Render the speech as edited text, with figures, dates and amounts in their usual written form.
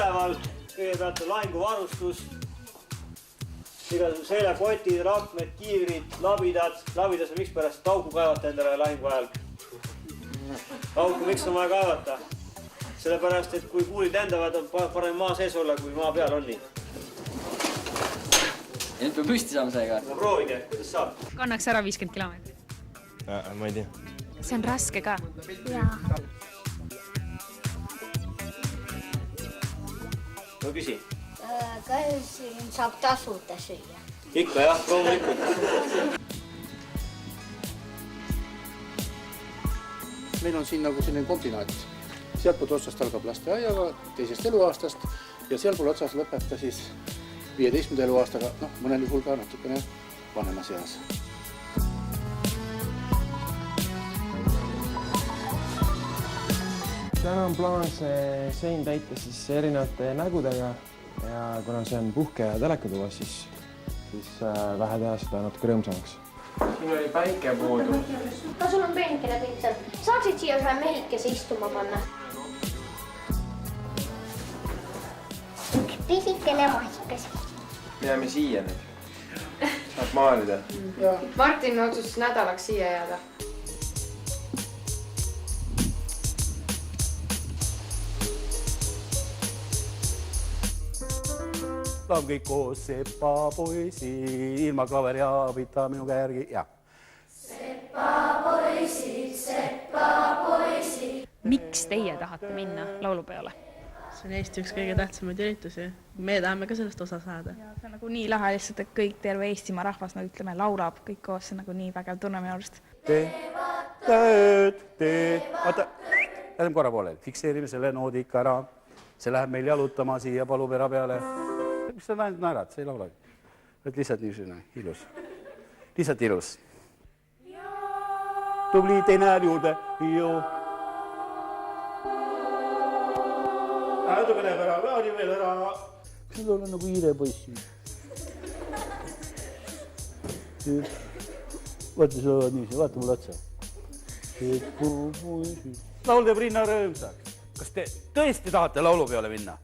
üleval. Kõigepealt on lahinguvarustus. Igasugused seljakotid, rakmed, kiivrid, labidad. Labidas on miks pärast auku kaevata endale lahingu ajal. Auku miks on vaja kaevata? Sellepärast, et kui kuulid lendavad, on parem maa sees olla, kui maa peal on nii. Ja nüüd peab püsti saama seega. No proovige, kuidas saab? Kannaks ära 50 kilomeetrit. Ma ei tea. See on raske ka. Jaa. No küsi. Kas siin saab tasuta süüa? Ikka jah, loomulikult. Meil on siin nagu selline kombinaat. Sealtpoolt otsast algab lasteaiaga teisest eluaastast ja sealpool otsas lõpeb ta siis 15. eluaastaga, mõnel juhul ka natukene vanema seas. Täna on plaan see sein täita siis erinevate nägudega ja kuna see on puhke- ja telekatuva, siis vähe teha seda natuke rõõmsamaks. Siin oli päike puudu. No sul on peenikene pitsel. Saaksid siia ühe mehikese istuma panna? Pisikene mahikas. Jääme siia nüüd. Saab maalida. Martin otsustas nädalaks siia jääda. Laulame kõik koos Sepa poisi, ilma klaveri abita minuga järgi. Ja. Sepa poisid. Miks teie tahate minna laulupeole? See on Eesti üks kõige tähtsamaid üritusi. Me tahame ka sellest osa saada. See on nagu nii lahe lihtsalt, et kõik terve Eestimaa rahvas, nagu ütleme, laulab kõik koos. See on nagu nii vägev tunne minu arust. Oota, lähme korra poole. Fikseerime selle noodi ikka ära. See läheb meil jalutama siia palupera peale. Mis sa ainult naerad? See ei laulagi. Et lihtsalt niisugune ilus. Lihtsalt ilus. Tubli teine juurde. Natukene ära, vähani veel ära. Kas nüüd olen nagu hiirepoissi? Vaata, sa oled niiviisi, vaata mulle otsa. Laul teeb Rinna rõõmsaks. Kas te tõesti tahate laulupeole minna?